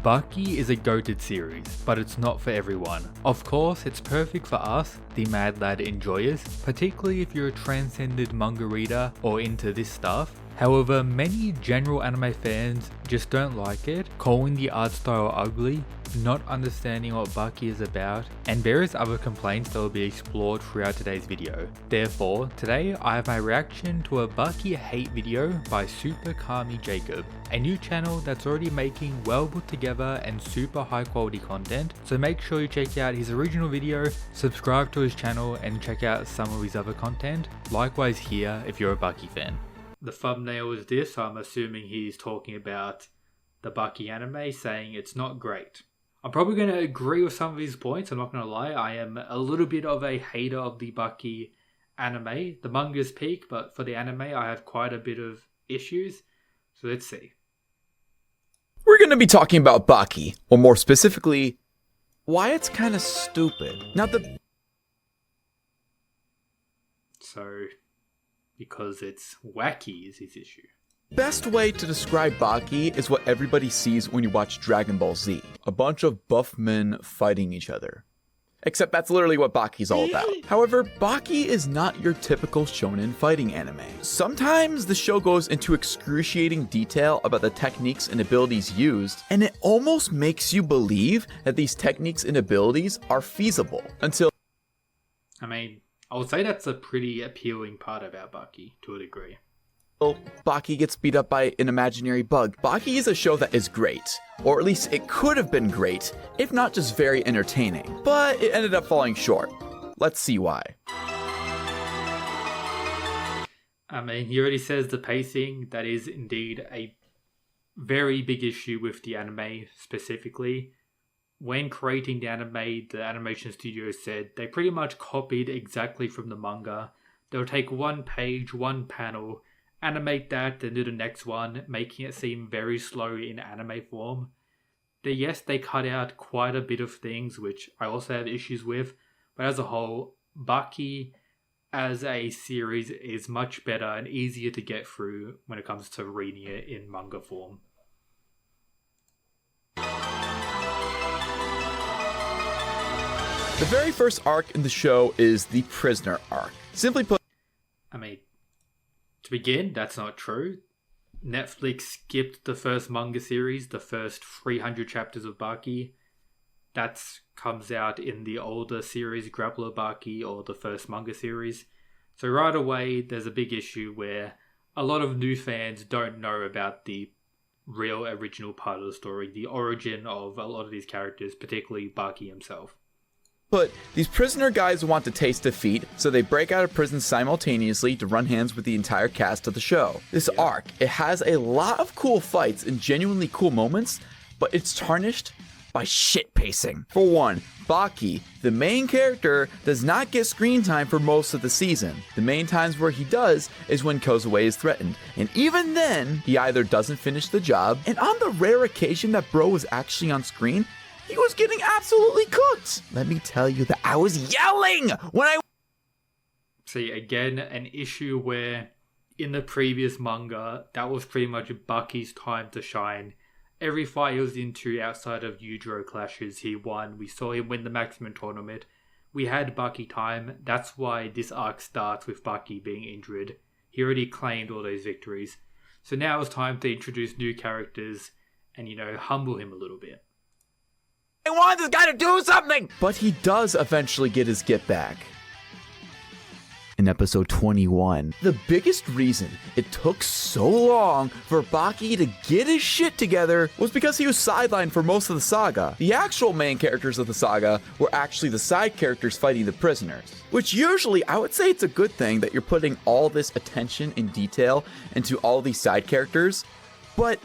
Baki is a goated series, but it's not for everyone. Of course, it's perfect for us, the Mad Lad enjoyers, particularly if you're a transcended manga reader or into this stuff. However, many general anime fans just don't like it, calling the art style ugly, not understanding what Baki is about, and various other complaints that will be explored throughout today's video. Therefore, today I have my reaction to a Baki hate video by Super Kami Jacob, a new channel that's already making well put together and super high quality content, so make sure you check out his original video, subscribe to his channel and check out some of his other content, likewise here if you're a Baki fan. The thumbnail is this, so I'm assuming he's talking about the Baki anime, saying it's not great. I'm probably going to agree with some of his points, I'm not going to lie. I am a little bit of a hater of the Baki anime. The manga's peak, but for the anime I have quite a bit of issues. So let's see. We're going to be talking about Baki, or more specifically, why it's kind of stupid. Now because it's wacky is his issue. Best way to describe Baki is what everybody sees when you watch Dragon Ball Z. A bunch of buff men fighting each other. Except that's literally what Baki's all about. However, Baki is not your typical shonen fighting anime. Sometimes the show goes into excruciating detail about the techniques and abilities used, and it almost makes you believe that these techniques and abilities are feasible until... I would say that's a pretty appealing part about Baki, to a degree. Baki gets beat up by an imaginary bug. Baki is a show that is great, or at least it could have been great, if not just very entertaining, but it ended up falling short. Let's see why. He already says the pacing, that is indeed a very big issue with the anime specifically. When creating the anime, the animation studio said they pretty much copied exactly from the manga. They'll take one page, one panel, animate that, then do the next one, making it seem very slow in anime form. Yes, they cut out quite a bit of things, which I also have issues with, but as a whole, Baki as a series is much better and easier to get through when it comes to reading it in manga form. The very first arc in the show is the prisoner arc. Simply put... To begin, that's not true. Netflix skipped the first manga series, the first 300 chapters of Baki. That comes out in the older series, Grappler Baki, or the first manga series. So right away, there's a big issue where a lot of new fans don't know about the real original part of the story, the origin of a lot of these characters, particularly Baki himself. But these prisoner guys want to taste defeat, so they break out of prison simultaneously to run hands with the entire cast of the show. This arc, it has a lot of cool fights and genuinely cool moments, but it's tarnished by shit pacing. For one, Baki, the main character, does not get screen time for most of the season. The main times where he does is when Kozue is threatened, and even then, he either doesn't finish the job, and on the rare occasion that bro was actually on screen, he was getting absolutely cooked. Let me tell you that I was yelling when I... See, again, an issue where in the previous manga, that was pretty much Baki's time to shine. Every fight he was into outside of Yujiro clashes, he won. We saw him win the maximum tournament. We had Baki time. That's why this arc starts with Baki being injured. He already claimed all those victories. So now it's time to introduce new characters and, humble him a little bit. I want this guy to do something! But he does eventually get his get back. In episode 21, the biggest reason it took so long for Baki to get his shit together was because he was sidelined for most of the saga. The actual main characters of the saga were actually the side characters fighting the prisoners. Which usually, I would say it's a good thing that you're putting all this attention and detail into all these side characters, but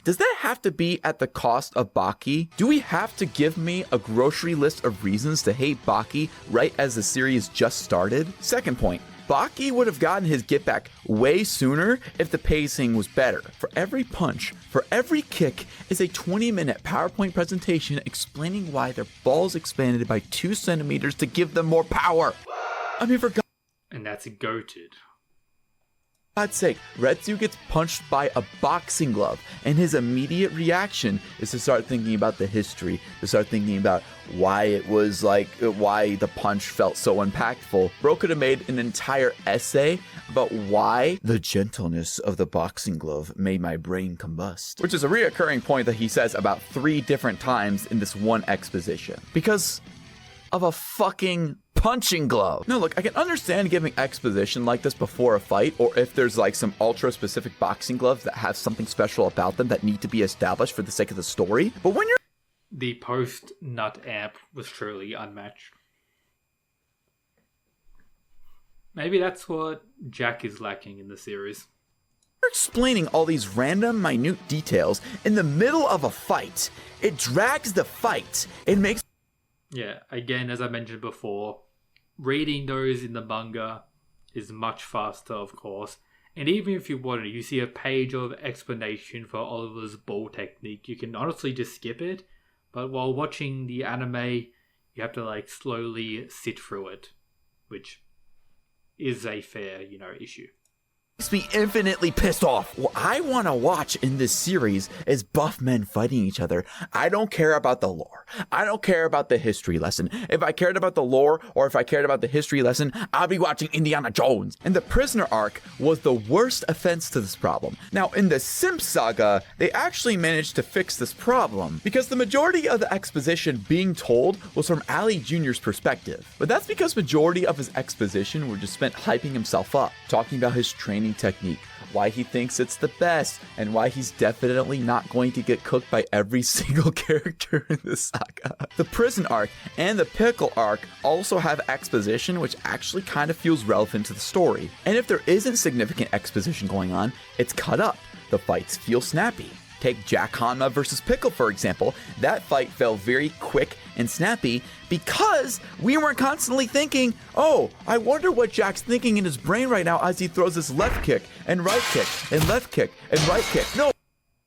does that have to be at the cost of Baki? Do we have to give me a grocery list of reasons to hate Baki right as the series just started? Second point, Baki would have gotten his get back way sooner if the pacing was better. For every punch, for every kick is a 20-minute PowerPoint presentation explaining why their balls expanded by 2 centimeters to give them more power. For God. And that's goated. God's sake, Retsu gets punched by a boxing glove, and his immediate reaction is to start thinking about the history, to start thinking about why it was why the punch felt so impactful. Bro could have made an entire essay about why the gentleness of the boxing glove made my brain combust, which is a reoccurring point that he says about 3 different times in this one exposition. Because of a fucking punching glove. No, look, I can understand giving exposition like this before a fight, or if there's like some ultra specific boxing gloves that have something special about them that need to be established for the sake of the story. But when you're... The post-nut amp was truly unmatched. Maybe that's what Jack is lacking in the series. You're explaining all these random, minute details in the middle of a fight. It drags the fight. It makes... Yeah, again, as I mentioned before, reading those in the manga is much faster, of course. And even if you wanted, you see a page of explanation for Oliver's ball technique, you can honestly just skip it. But while watching the anime, you have to like slowly sit through it, which is a fair, issue. Makes me infinitely pissed off. What I want to watch in this series is buff men fighting each other. I don't care about the lore. I don't care about the history lesson. If I cared about the lore, or if I cared about the history lesson, I'll be watching Indiana Jones. And the prisoner arc was the worst offense to this problem. Now, in the Simp Saga, they actually managed to fix this problem, because the majority of the exposition being told was from Ali Jr.'s perspective. But that's because majority of his exposition were just spent hyping himself up, talking about his training technique, why he thinks it's the best, and why he's definitely not going to get cooked by every single character in the saga. The prison arc and the pickle arc also have exposition, which actually kind of feels relevant to the story. And if there isn't significant exposition going on, it's cut up. The fights feel snappy. Take Jack Hanma versus Pickle, for example. That fight felt very quick and snappy because we weren't constantly thinking, oh, I wonder what Jack's thinking in his brain right now as he throws this left kick and right kick and left kick and right kick. No.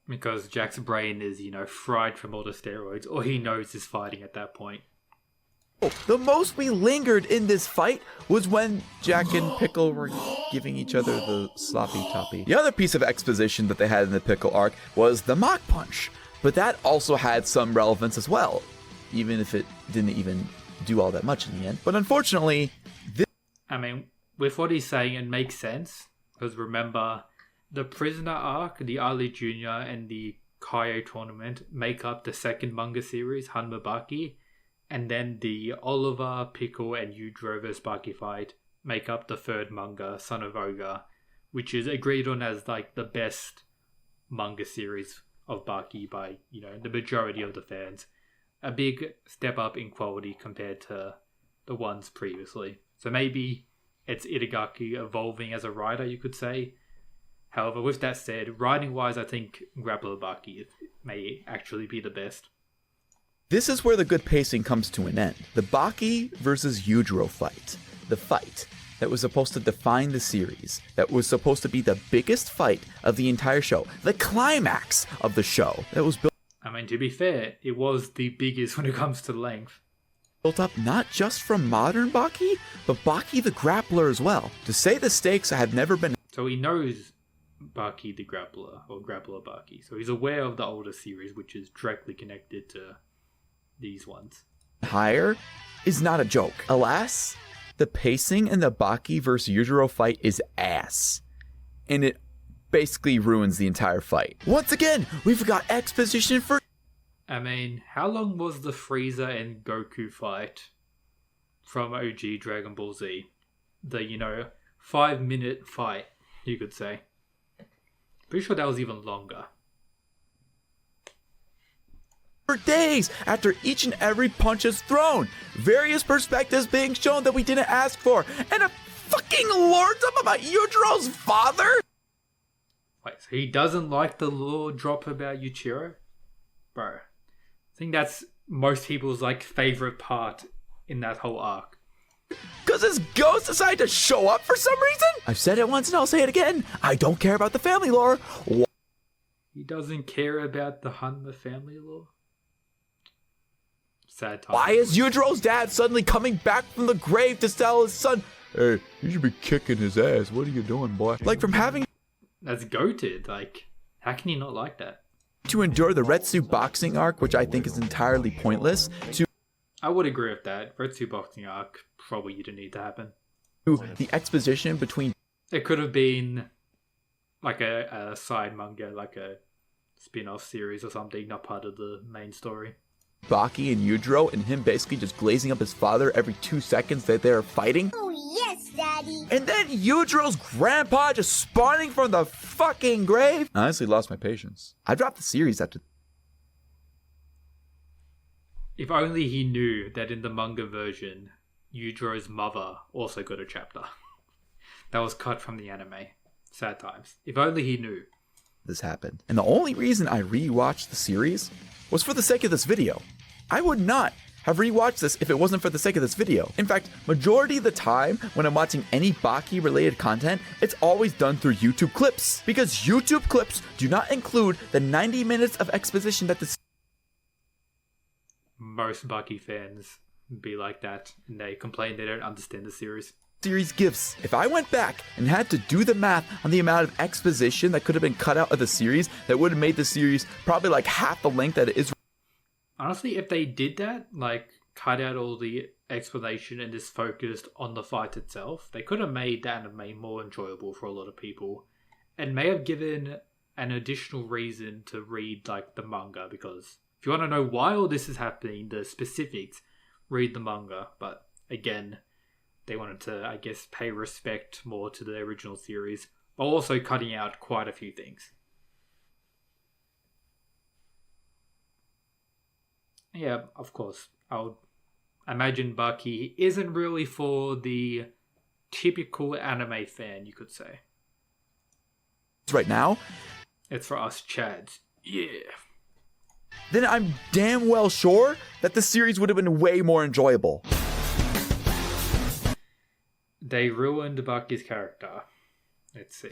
Because Jack's brain is, fried from all the steroids. All he knows is fighting at that point. The most we lingered in this fight was when Jack and Pickle were giving each other the sloppy toppy. The other piece of exposition that they had in the Pickle arc was the mock punch, but that also had some relevance as well, even if it didn't even do all that much in the end. But unfortunately, with what he's saying, it makes sense, because remember, the prisoner arc, the Ali Jr. and the Kaio tournament make up the second manga series, Hanma Baki. And then the Oliver, Pickle, and Yujiro vs. Baki fight make up the third manga, Son of Ogre, which is agreed on as like the best manga series of Baki by, the majority of the fans. A big step up in quality compared to the ones previously. So maybe it's Itagaki evolving as a writer, you could say. However, with that said, writing-wise, I think Grappler Baki may actually be the best. This is where the good pacing comes to an end. The Baki versus Yujiro fight. The fight that was supposed to define the series. That was supposed to be the biggest fight of the entire show. The climax of the show. That was built... to be fair, it was the biggest when it comes to length. Built up not just from modern Baki, but Baki the Grappler as well. To say the stakes have never been... So he knows Baki the Grappler, or Grappler Baki. So he's aware of the older series, which is directly connected to these ones. Higher is not a joke. Alas, the pacing in the Baki versus Yujiro fight is ass. And it basically ruins the entire fight. Once again, we've got exposition for... how long was the Frieza and Goku fight from OG Dragon Ball Z? The, 5-minute fight, you could say. Pretty sure that was even longer. For days after each and every punch is thrown, various perspectives being shown that we didn't ask for, and a fucking lore dump about Yujiro's father? Wait, so he doesn't like the lore drop about Yujiro? Bro, I think that's most people's favorite part in that whole arc. Cause his ghost decided to show up for some reason? I've said it once and I'll say it again. I don't care about the family lore. He doesn't care about the Hanma family lore? Sad time. Why is Yujiro's dad suddenly coming back from the grave to tell his son, Hey, you should be kicking his ass. What are you doing, boy? Like, from having That's goated. Like, how can you not like that? to endure the Retsu boxing arc, which I think is entirely pointless, to I would agree with that. Retsu boxing arc probably didn't need to happen. the exposition between It could have been like a side manga, like a spin-off series or something, not part of the main story. Baki and Yujiro, and him basically just glazing up his father every 2 seconds that they're fighting. Oh, yes, Daddy. And then Yujiro's grandpa just spawning from the fucking grave. I honestly lost my patience. I dropped the series after. If only he knew that in the manga version, Yujiro's mother also got a chapter. That was cut from the anime. Sad times. If only he knew. This happened. And the only reason I rewatched the series was for the sake of this video. I would not have rewatched this if it wasn't for the sake of this video. In fact, majority of the time when I'm watching any Baki related content, it's always done through YouTube clips. Because YouTube clips do not include the 90 minutes of exposition that the Most Baki fans be like that, and they complain they don't understand the series. series gives. If I went back and had to do the math on the amount of exposition that could have been cut out of the series, that would have made the series probably like half the length that it is. Honestly, if they did that, like cut out all the explanation and just focused on the fight itself, they could have made that anime more enjoyable for a lot of people, and may have given an additional reason to read like the manga, because if you want to know why all this is happening, the specifics, read the manga. But again, they wanted to, I guess, pay respect more to the original series, while also cutting out quite a few things. Yeah, of course. I would imagine Baki isn't really for the typical anime fan, you could say. Right now, It's for us Chads. Yeah. then I'm damn well sure that the series would have been way more enjoyable. They ruined Baki's character. Let's see.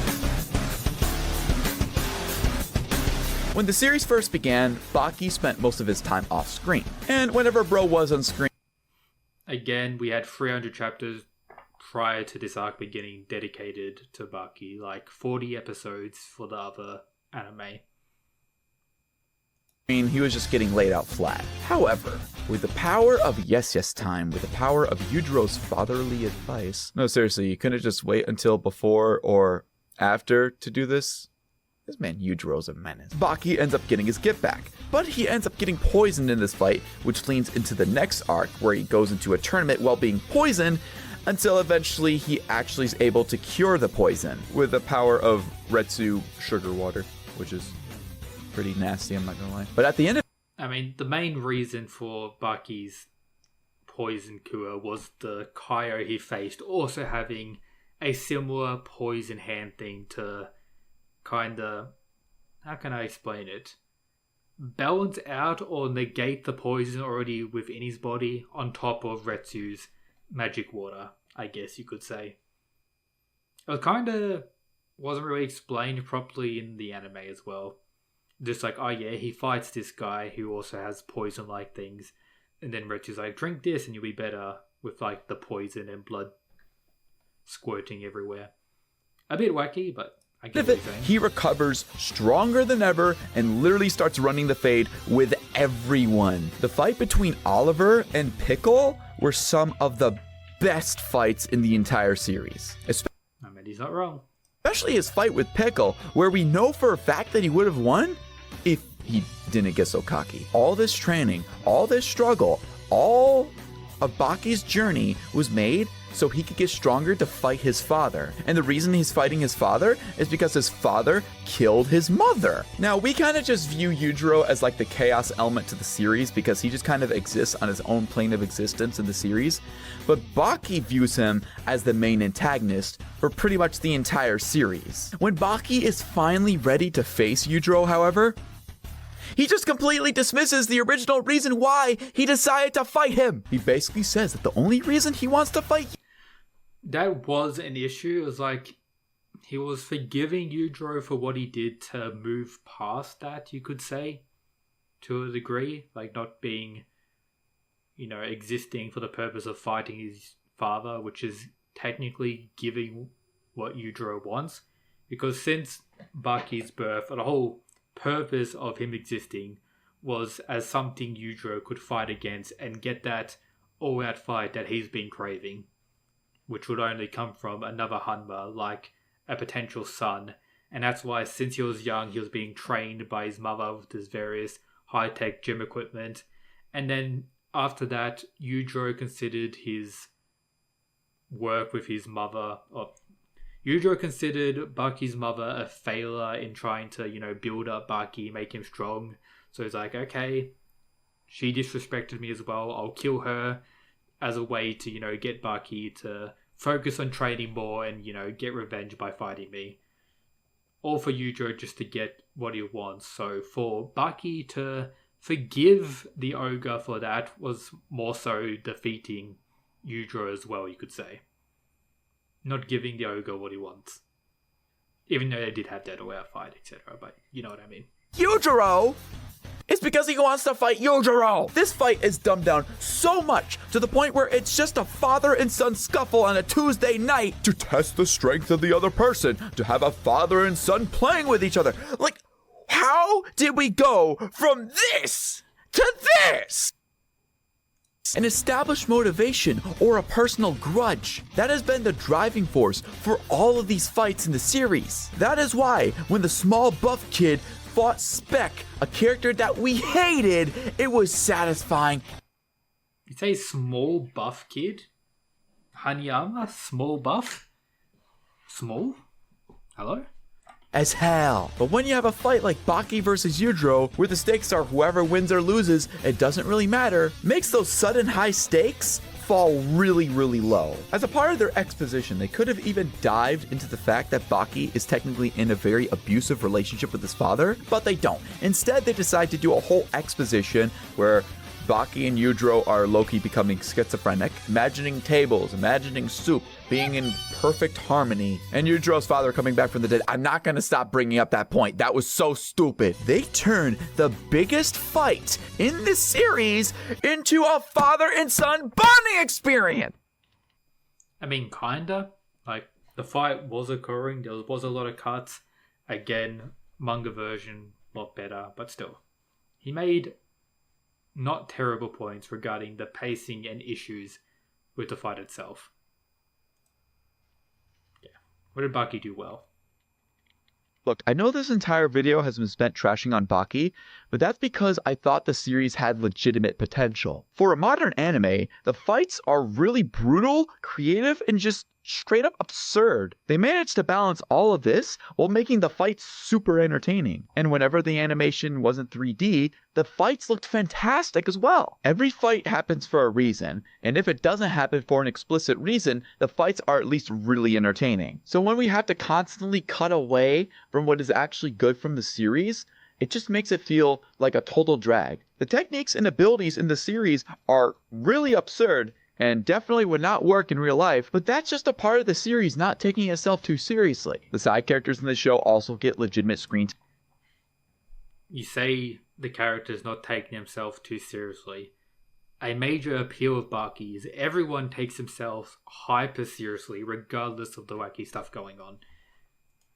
When the series first began, Baki spent most of his time off screen. And whenever bro was on screen, Again, we had 300 chapters prior to this arc beginning dedicated to Baki, like 40 episodes for the other anime. he was just getting laid out flat. However, with the power of yes time, with the power of Yujiro's fatherly advice. No, seriously, you couldn't just wait until before or after to do this? This man Yujiro's a menace. Baki ends up getting his get back, but he ends up getting poisoned in this fight, which leads into the next arc where he goes into a tournament while being poisoned until eventually he actually is able to cure the poison with the power of Retsu sugar water, which is pretty nasty, I'm not gonna lie. But at the end of I mean, the main reason for Baki's poison cure was the Kaio he faced also having a similar poison hand thing to kinda, how can I explain it? Balance out or negate the poison already within his body on top of Retsu's magic water, I guess you could say. It was kinda wasn't really explained properly in the anime as well. Just like, oh yeah, he fights this guy who also has poison-like things, and then Retsu's like, drink this and you'll be better, with like the poison and blood squirting everywhere. A bit wacky, but I get what you're saying. he recovers stronger than ever and literally starts running the fade with everyone. The fight between Oliver and Pickle were some of the best fights in the entire series. I mean, he's not wrong. Especially his fight with Pickle, where we know for a fact that he would have won if he didn't get so cocky. All this training, all this struggle, all of Baki's journey was made so he could get stronger to fight his father. And the reason he's fighting his father is because his father killed his mother. Now, we kind of just view Yujiro as like the chaos element to the series because he just kind of exists on his own plane of existence in the series. But Baki views him as the main antagonist for pretty much the entire series. When Baki is finally ready to face Yujiro, however, he just completely dismisses the original reason why he decided to fight him. He basically says that the only reason he wants to fight That was an issue. It was like, he was forgiving Yujiro for what he did to move past that, you could say, to a degree. Like, not being, existing for the purpose of fighting his father, which is technically giving what Yujiro wants. Because since Baki's birth, the whole purpose of him existing was as something Yujiro could fight against and get that all-out fight that he's been craving, which would only come from another Hanma, like a potential son. And that's why since he was young, he was being trained by his mother with his various high-tech gym equipment. And then after that, Yujiro considered his work with his mother, Yujiro considered Baki's mother a failure in trying to, build up Baki, make him strong. So he's like, okay, she disrespected me as well. I'll kill her as a way to, get Baki to focus on training more and, get revenge by fighting me. All for Yujiro just to get what he wants. So for Baki to forgive the ogre for that was more so defeating Yujiro as well, you could say. Not giving the ogre what he wants. Even though they did have that all-out fight, etc. But you know what I mean. Yujiro! It's because he wants to fight Yujiro! This fight is dumbed down so much to the point where it's just a father and son scuffle on a Tuesday night to test the strength of the other person, to have a father and son playing with each other. Like, how did we go from this to this? An established motivation or a personal grudge. That has been the driving force for all of these fights in the series. That is why when the small buff kid fought Spec, a character that we hated, it was satisfying. You say small buff kid? Hanayama? Small buff? Small? Hello? As hell. But when you have a fight like Baki versus Yujiro, where the stakes are whoever wins or loses, it doesn't really matter, makes those sudden high stakes fall really, really low. As a part of their exposition, they could have even dived into the fact that Baki is technically in a very abusive relationship with his father, but they don't. Instead, they decide to do a whole exposition where Baki and Yujiro are low-key becoming schizophrenic, imagining tables, imagining soup, being in perfect harmony, and Yujiro's father coming back from the dead. I'm not gonna stop bringing up that point. That was so stupid. They turned the biggest fight in this series into a father and son bonding experience. I mean, kinda. Like, the fight was occurring. There was a lot of cuts. Again, manga version, a lot better, but still. He made not terrible points regarding the pacing and issues with the fight itself. Yeah. What did Baki do well? Look, I know this entire video has been spent trashing on Baki, but that's because I thought the series had legitimate potential. For a modern anime, the fights are really brutal, creative, and just straight up absurd. They managed to balance all of this while making the fights super entertaining. And whenever the animation wasn't 3D, the fights looked fantastic as well. Every fight happens for a reason, and if it doesn't happen for an explicit reason, the fights are at least really entertaining. So when we have to constantly cut away from what is actually good from the series, it just makes it feel like a total drag. The techniques and abilities in the series are really absurd and definitely would not work in real life, but that's just a part of the series not taking itself too seriously. The side characters in the show also get legitimate screen time. You say the characters not taking themselves too seriously. A major appeal of Baki is everyone takes themselves hyper seriously regardless of the wacky stuff going on.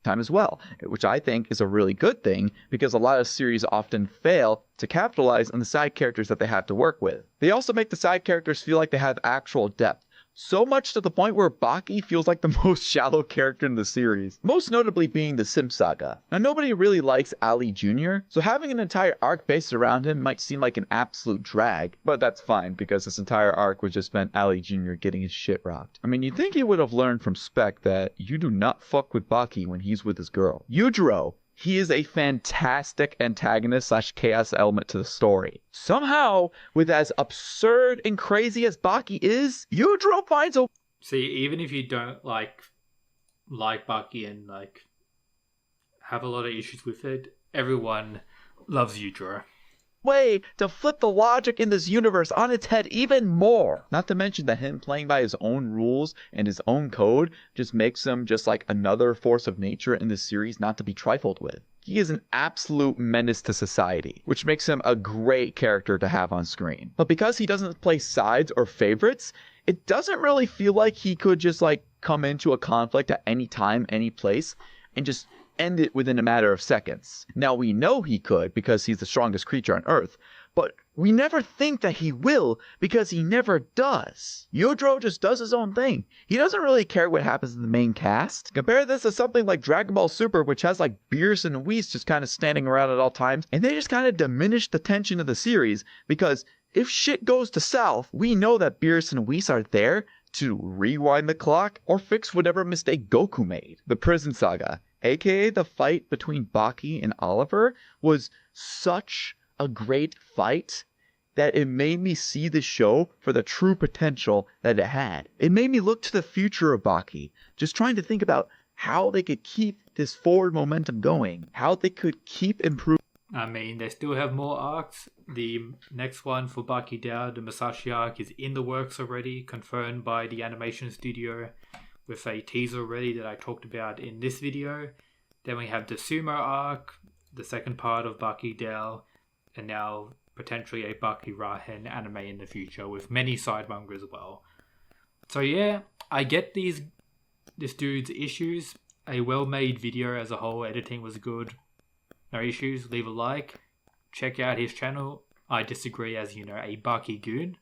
Time as well, which I think is a really good thing because a lot of series often fail to capitalize on the side characters that they have to work with. They also make the side characters feel like they have actual depth. So much to the point where Baki feels like the most shallow character in the series, most notably being the Sim Saga. Now nobody really likes Ali Jr., so having an entire arc based around him might seem like an absolute drag, but that's fine because this entire arc was just spent Ali Jr. getting his shit rocked. I mean, you'd think he would have learned from Spec that you do not fuck with Baki when he's with his girl. Yujiro, he is a fantastic antagonist / chaos element to the story. Somehow, with as absurd and crazy as Baki is, Yujiro finds a... See, even if you don't like Baki and have a lot of issues with it, everyone loves Yujiro. way to flip the logic in this universe on its head even more. Not to mention that him playing by his own rules and his own code just makes him just like another force of nature in this series not to be trifled with. he is an absolute menace to society, which makes him a great character to have on screen. But because he doesn't play sides or favorites, it doesn't really feel like he could just like come into a conflict at any time, any place, and just end it within a matter of seconds. Now we know he could because he's the strongest creature on Earth, but we never think that he will because he never does. Yujiro just does his own thing. He doesn't really care what happens in the main cast. Compare this to something like Dragon Ball Super, which has like Beerus and Whis just kind of standing around at all times, and they just kind of diminish the tension of the series because if shit goes to south, we know that Beerus and Whis are there to rewind the clock or fix whatever mistake Goku made. The Prison Saga, aka the fight between Baki and Oliver, was such a great fight that it made me see the show for the true potential that it had. It made me look to the future of Baki, just trying to think about how they could keep this forward momentum going, how they could keep improving. I mean, they still have more arcs. The next one for Baki Dao, the Musashi arc, is in the works already, confirmed by the animation studio with a teaser already that I talked about in this video. Then we have the Sumo arc, the second part of Baki Dao, and now potentially a Baki Rahen anime in the future with many side manga as well. So yeah, I get this dude's issues. A well-made video as a whole, editing was good. No issues, leave a like. Check out his channel. I disagree as, you know, a Baki goon.